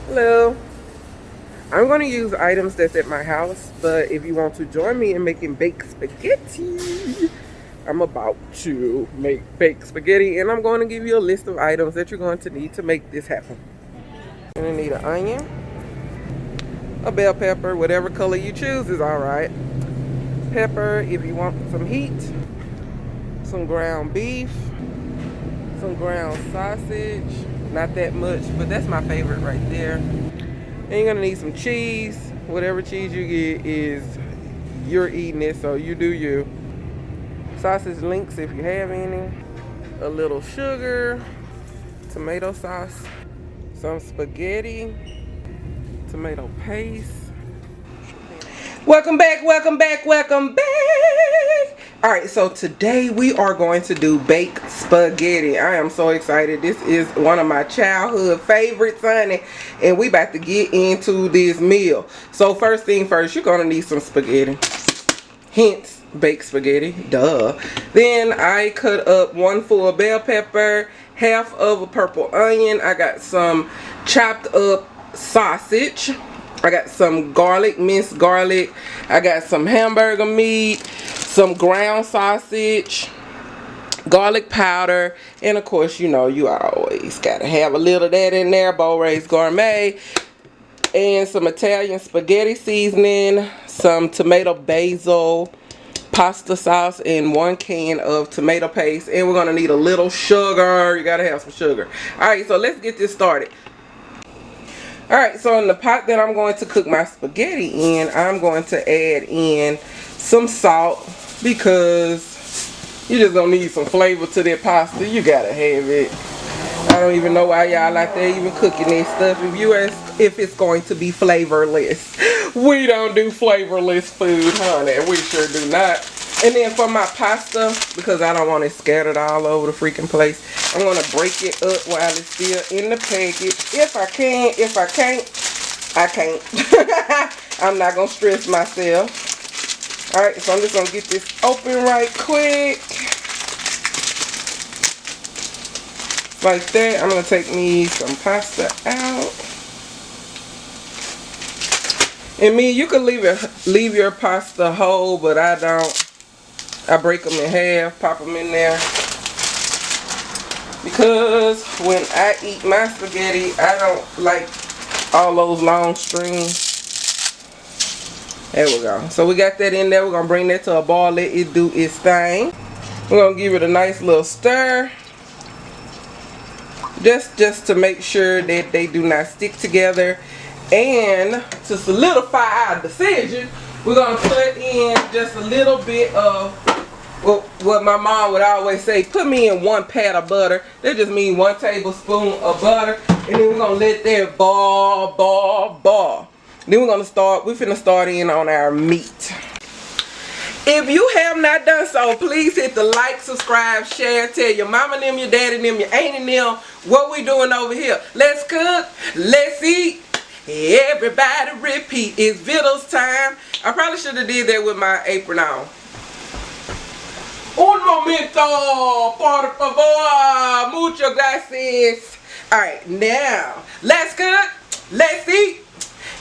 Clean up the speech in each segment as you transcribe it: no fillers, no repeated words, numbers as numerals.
Hello. I'm going to use items that's at my house, but if you want to join me in making baked spaghetti, I'm about to make baked spaghetti, and I'm going to give you a list of items that you're going to need to make this happen. You're going to need an onion, a bell pepper, whatever color you choose is alright. Pepper if you want some heat, some ground beef, some ground sausage, not that much, but that's my favorite right there. And you're gonna need some cheese. Whatever cheese you get is you're eating it, so you do you. Sausage links if you have any. A little sugar, tomato sauce, some spaghetti, tomato paste. Welcome back, welcome back, welcome back. Alright, so today we are going to do baked spaghetti. I am so excited. This is one of my childhood favorites, honey. And we about to get into this meal. So first thing first, you're going to need some spaghetti. Hence, baked spaghetti. Duh. Then I cut up one full bell pepper, half of a purple onion. I got some chopped up sausage. I got some garlic, minced garlic. I got some hamburger meat, some ground sausage, garlic powder, and of course, you know, you always gotta have a little of that in there. Beaux gourmet, and some Italian spaghetti seasoning, some tomato basil pasta sauce, and 1 can of tomato paste. And we're gonna need a little sugar. You gotta have some sugar. All right, so let's get this started. Alright, so in the pot that I'm going to cook my spaghetti in, I'm going to add in some salt because you just don't need some flavor to that pasta. You gotta have it. I don't even know why y'all out there even cooking this stuff if it's going to be flavorless. We don't do flavorless food, honey. We sure do not. And then for my pasta, because I don't want it scattered all over the freaking place, I'm going to break it up while it's still in the package. If I can, if I can't, I can't. I'm not going to stress myself. Alright, so I'm just going to get this open right quick. Like that. I'm going to take me some pasta out. And me, you can leave your pasta whole, but I don't. I break them in half, pop them in there. Because when I eat my spaghetti, I don't like all those long strings. There we go. So we got that in there. We're going to bring that to a boil, let it do its thing. We're going to give it a nice little stir. Just to make sure that they do not stick together. And to solidify our decision, we're going to put in just a little bit of what my mom would always say, put me in 1 pat of butter. That just means 1 tablespoon of butter. And then we're going to let that boil. Then we're finna start in on our meat. If you have not done so, please hit the like, subscribe, share, tell your mama and them, your daddy and them, your auntie and them what we doing over here. Let's cook, let's eat, everybody repeat. It's Vittle's time. I probably should have did that with my apron on. Un momento, por favor, muchas gracias. Alright, now, let's cook, let's eat,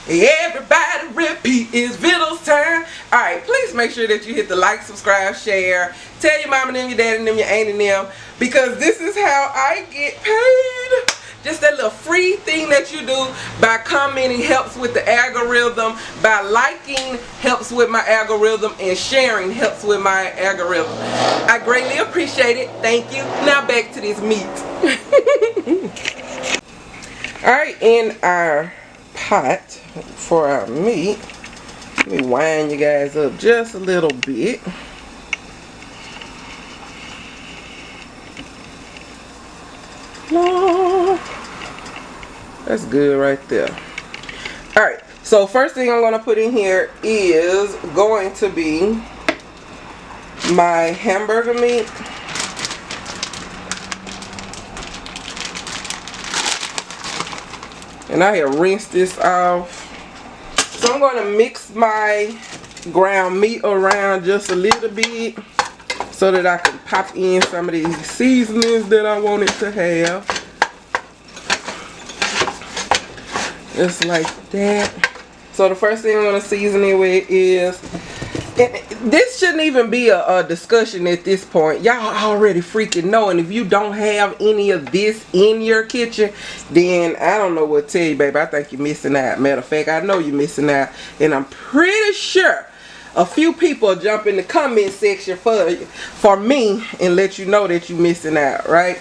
everybody repeat. It's Vittle's time. Alright, please make sure that you hit the like, subscribe, share. Tell your mama and them, your daddy and them, your auntie and them. Because this is how I get paid. Just that little free thing that you do by commenting helps with the algorithm. By liking helps with my algorithm. And sharing helps with my algorithm. I greatly appreciate it. Thank you. Now back to this meat. Alright, in our pot for our meat, let me wind you guys up just a little bit. That's good right there. Alright, so first thing I'm going to put in here is going to be my hamburger meat. And I have rinsed this off. So I'm going to mix my ground meat around just a little bit so that I can pop in some of these seasonings that I want it to have. Just like that. So the first thing I'm going to season it with is, this shouldn't even be a discussion at this point. Y'all already freaking know. And if you don't have any of this in your kitchen, then I don't know what to tell you, baby. I think you're missing out. Matter of fact, I know you're missing out. And I'm pretty sure a few people jump in the comment section for me and let you know that you're missing out, right?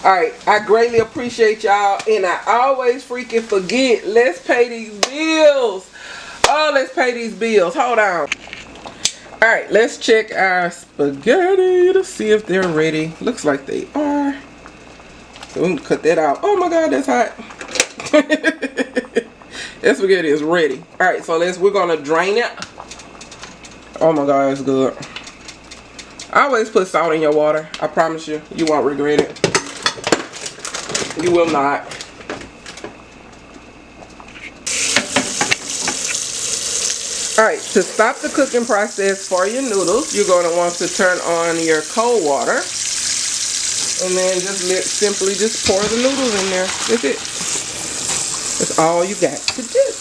Alright, I greatly appreciate y'all. And I always freaking forget. Let's pay these bills. Oh, let's pay these bills. Hold on. Alright, let's check our spaghetti to see if they're ready. Looks like they are. So we can cut that out. Oh my god, that's hot. That spaghetti is ready. Alright, so we're gonna drain it. Oh my god, it's good. I always put salt in your water. I promise you, you won't regret it. You will not. Alright, to stop the cooking process for your noodles, you're going to want to turn on your cold water. And then simply just pour the noodles in there. That's it. That's all you got to do.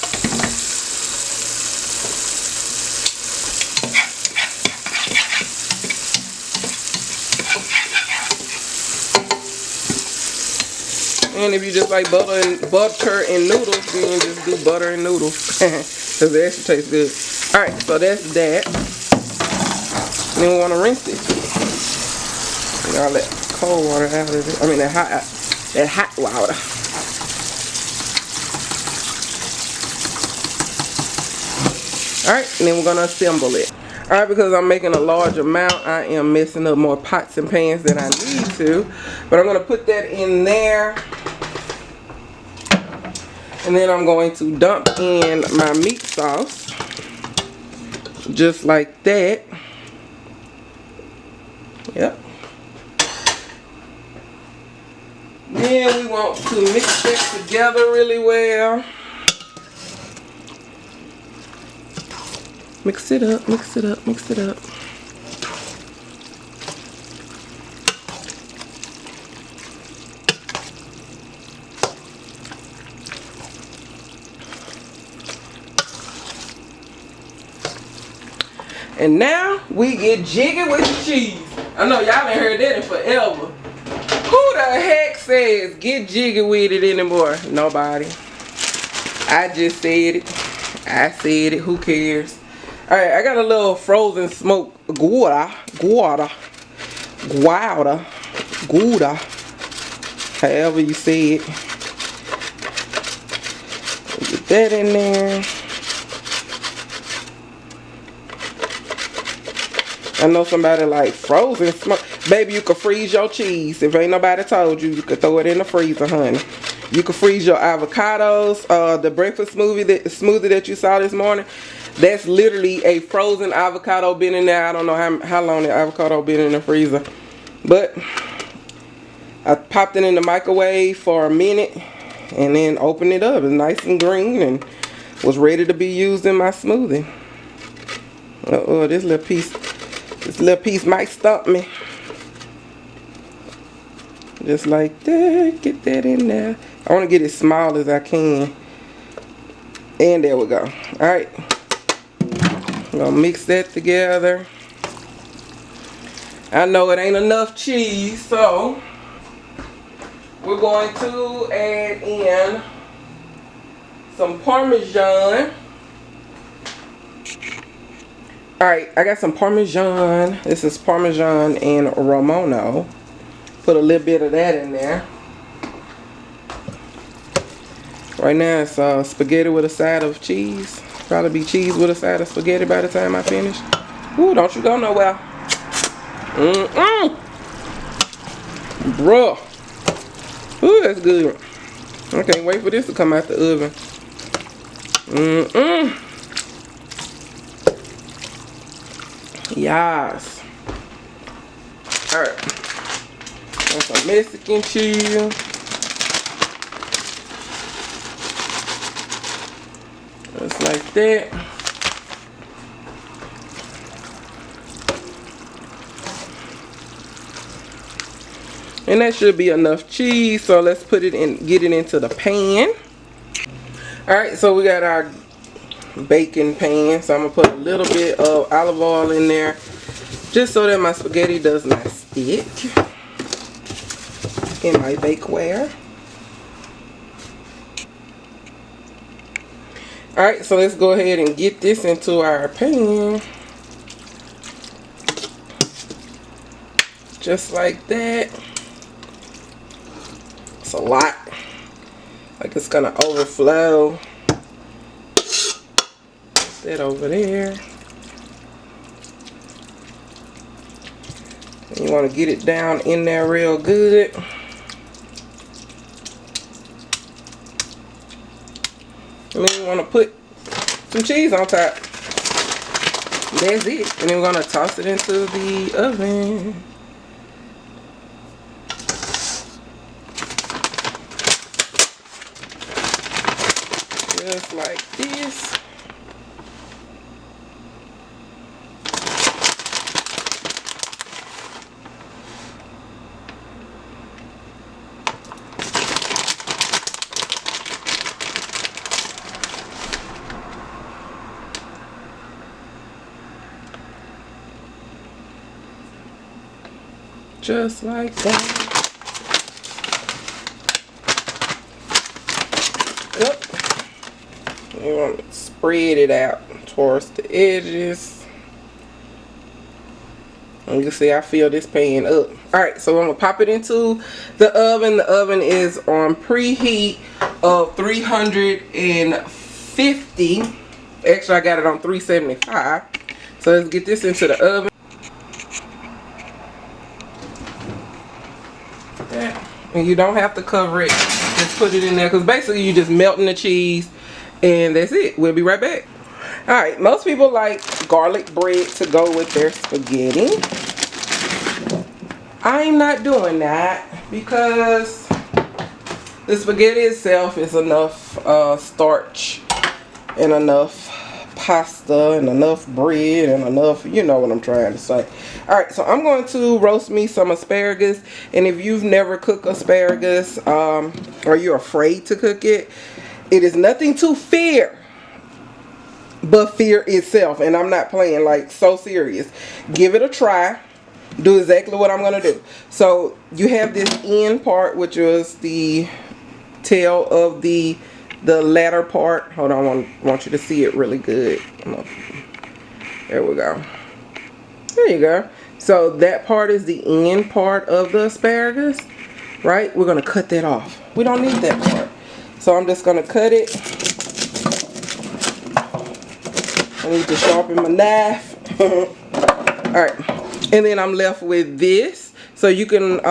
And if you just like butter and noodles, then just do butter and noodles. Because it actually tastes good. Alright, so that's that. And then we want to rinse it. And all that cold water out of it. I mean that hot water. Alright, and then we're going to assemble it. Alright, because I'm making a large amount, I am messing up more pots and pans than I need to. But I'm going to put that in there. And then I'm going to dump in my meat sauce. Just like that. Yep. Then we want to mix that together really well. Mix it up, mix it up, mix it up. And now we get jiggy with the cheese. I know y'all ain't heard that in forever. Who the heck says get jiggy with it anymore? Nobody. I just said it. I said it. Who cares? Alright, I got a little frozen smoked gouda, however you say it. Get that in there. I know somebody like frozen smoke. Baby, you can freeze your cheese. If ain't nobody told you, you can throw it in the freezer, honey. You can freeze your avocados. The breakfast smoothie that you saw this morning, that's literally a frozen avocado been in there. I don't know how long the avocado been in the freezer. But I popped it in the microwave for a minute and then opened it up. It's nice and green and was ready to be used in my smoothie. Uh-oh, this little piece might stump me. Just like that. Get that in there. I want to get it small as I can. And there we go. Alright. I'm going to mix that together. I know it ain't enough cheese, so we're going to add in some Parmesan. Alright, I got some Parmesan. This is Parmesan and Romano. Put a little bit of that in there. Right now it's spaghetti with a side of cheese. Probably be cheese with a side of spaghetti by the time I finish. Ooh, don't you go nowhere. Bruh. Ooh, that's good. I can't wait for this to come out the oven. Yes. Alright. Got some Mexican cheese. Just like that. And that should be enough cheese. So let's put it in, get it into the pan. Alright, so we got our baking pan. So I'm going to put a little bit of olive oil in there, just so that my spaghetti does not stick in my bakeware. Alright, so let's go ahead and get this into our pan. Just like that. It's a lot. Like it's gonna overflow. Put that over there. And you want to get it down in there real good. And then you want to put some cheese on top. That's it. And then we're going to toss it into the oven. Just like this. Just like that. Yep. You want to spread it out towards the edges. And you can see I fill this pan up. Alright, so I'm going to pop it into the oven. The oven is on preheat of 350. Actually, I got it on 375. So let's get this into the oven. And you don't have to cover it. Just put it in there, because basically you're just melting the cheese, and that's it. We'll be right back. Alright, most people like garlic bread to go with their spaghetti. I'm not doing that because the spaghetti itself is enough starch and enough pasta and enough bread and enough, you know what I'm trying to say. Alright, so I'm going to roast me some asparagus. And if you've never cooked asparagus, or you're afraid to cook it, it is nothing to fear but fear itself. And I'm not playing, like, so serious. Give it a try. Do exactly what I'm going to do. So you have this end part, which was the tail of the latter part. Hold on, I want you to see it really good. There we go. There you go. So that part is the end part of the asparagus, right? We're going to cut that off. We don't need that part. So I'm just going to cut it. I need to sharpen my knife. Alright. And then I'm left with this. So you can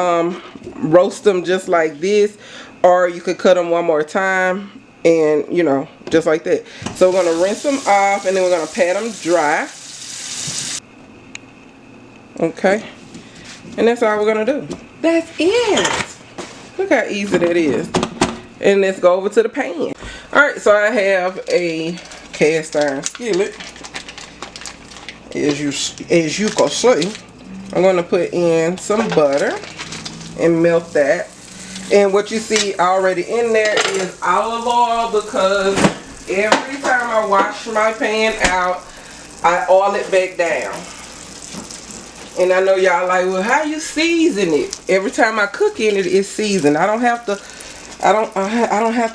roast them just like this, or you could cut them one more time. And, you know, just like that. So we're going to rinse them off, and then we're going to pat them dry. Okay. And that's all we're going to do. That's it. Look how easy that is. And let's go over to the pan. Alright, so I have a cast iron skillet. As you can see. I'm going to put in some butter and melt that. And what you see already in there is olive oil, because every time I wash my pan out, I oil it back down. And I know y'all like, well, how you season it? Every time I cook in it, it's seasoned. I don't have to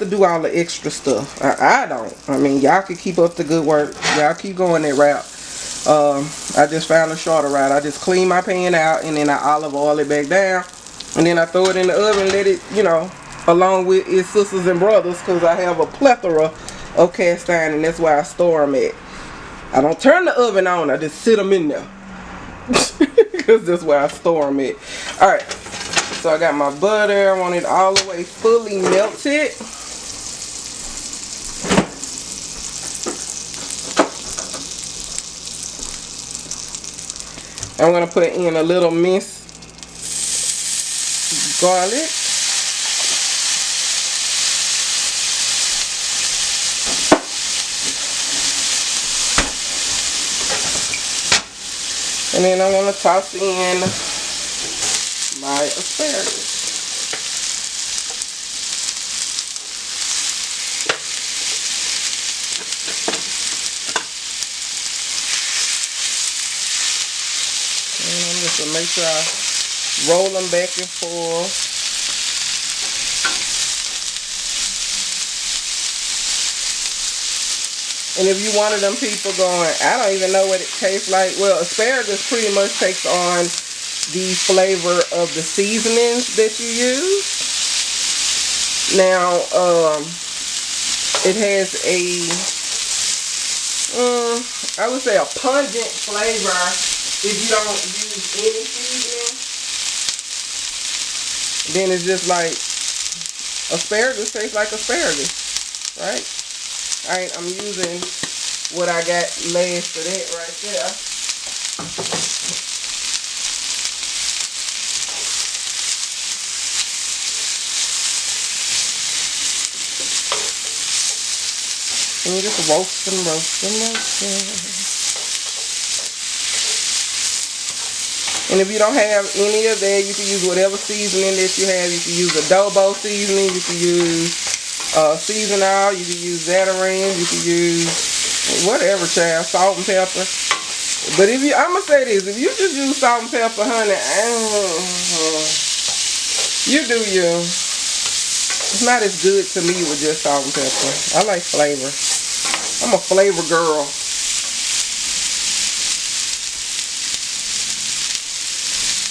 do all the extra stuff. I don't. I mean, y'all can keep up the good work. Y'all keep going that route. I just found a shorter route. I just clean my pan out, and then I olive oil it back down. And then I throw it in the oven and let it, you know, along with its sisters and brothers, because I have a plethora of cast iron, and that's why I store them at. I don't turn the oven on. I just sit them in there. Because that's where I store them at. Alright. So I got my butter. I want it all the way fully melted. I'm going to put in a little minced garlic. And then I'm going to toss in my asparagus. So make sure I roll them back and forth. And if you one of them people going, I don't even know what it tastes like. Well, asparagus pretty much takes on the flavor of the seasonings that you use. Now, it has a, I would say a pungent flavor if you don't use any seasoning. Then it's just like, asparagus tastes like asparagus, right? Alright, I'm using what I got last for that right there. And just roast them. And if you don't have any of that, you can use whatever seasoning that you have. You can use adobo seasoning, you can use seasonal, you can use Zatarain, you can use whatever, child, salt and pepper. But if you, I'm gonna say this, if you just use salt and pepper, honey, you do you. It's not as good to me with just salt and pepper. I like flavor. I'm a flavor girl.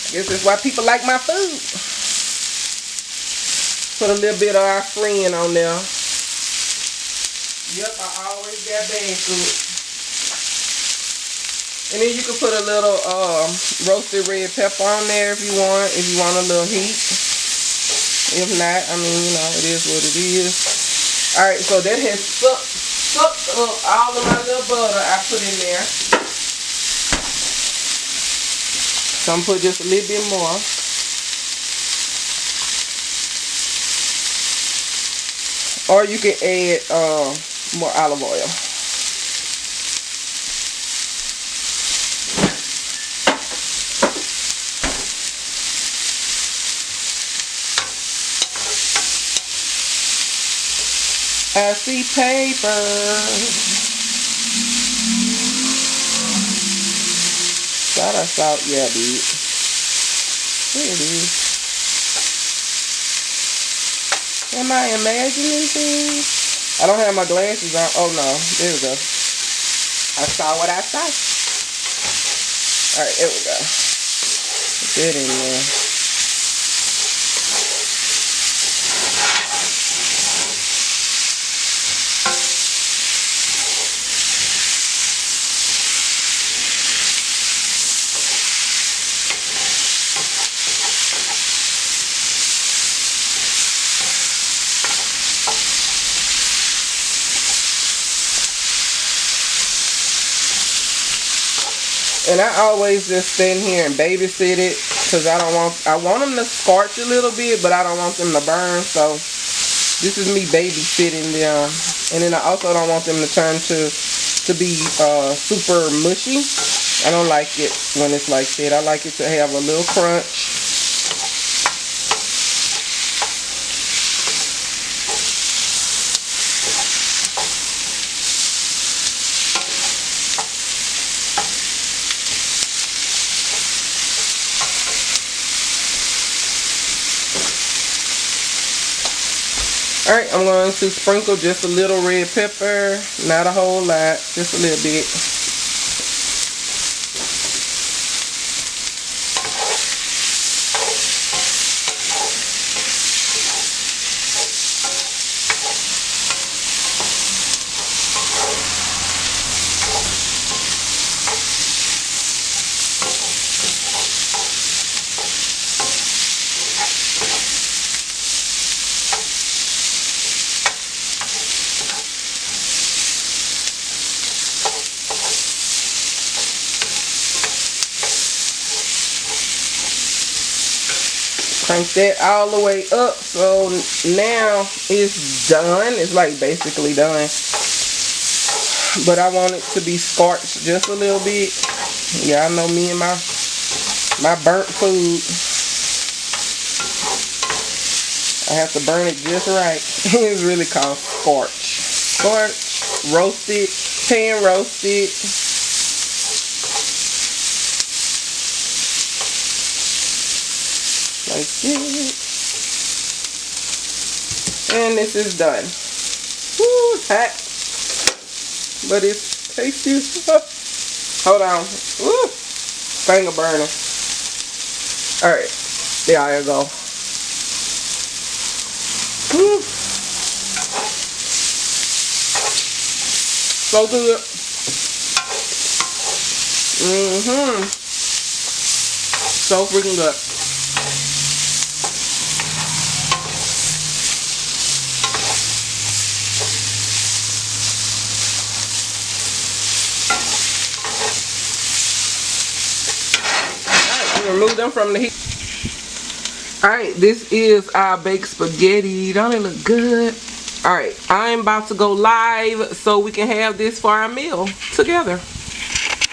I guess that's why people like my food. Put a little bit of our friend on there. Yep, I always got bag food. And then you can put a little roasted red pepper on there if you want a little heat. If not, I mean, you know, it is what it is. Alright, so that has sucked up all of my little butter I put in there. So I'm gonna put just a little bit more. Or you can add more olive oil. I see paper. Got us out, yeah, dude. Here it is. Am I imagining things? I don't have my glasses on. Oh no, there we go. I saw what I saw. Alright, there we go. Put that in there. And I always just stand here and babysit it because I want them to scorch a little bit, but I don't want them to burn. So this is me babysitting them. And then I also don't want them to turn to be super mushy. I don't like it when it's like that. I like it to have a little crunch. Alright, I'm going to sprinkle just a little red pepper, not a whole lot, just a little bit. Crank that all the way up. So now it's done. It's like basically done. But I want it to be scorched just a little bit. Yeah, I know me and my burnt food. I have to burn it just right. It's really called scorch. Scorch, roasted, pan roasted. like this. And this is done. Woo, it's hot. But it's tasty. Hold on. Woo, finger burner. Alright, there I go. Woo. So good. So freaking good. Alright, remove them from the heat. Alright, this is our baked spaghetti. Don't it look good? Alright, I'm about to go live so we can have this for our meal together.